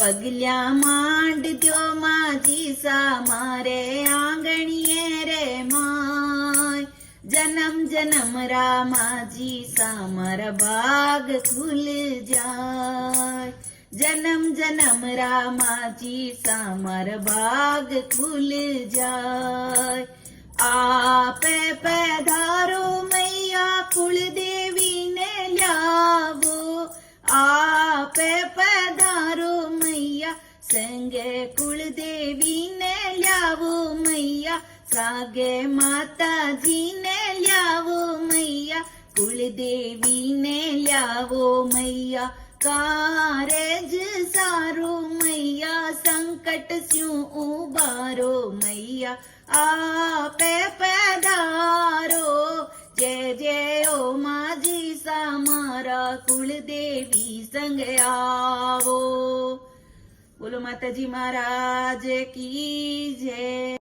પગલ્યા માંડજો માજી સા મારે આંગણીએ રે માય જન્મ જન્મ રામાજી સા મારા ભાગ ખુલ જાય જન્મ જન્મ રામાજી સા મારા ભાગ ખુલ જાય આપે પધારો મૈયા કુળદેવીને લાવો આપે પધારો મૈયા સંગે કુળદેવીને લાવો મૈયા સાગે માતાજીને લાવો મૈયા કુળદેવીને લાવો મૈયા કારેજ સારો મૈયા સંકટ સ્યું ઉબારો મૈયા આપે પધારો જય જય ઓ માજી સા મારા કુળદેવી સંગે આવો. બોલો માતાજી મહારાજ કી જય.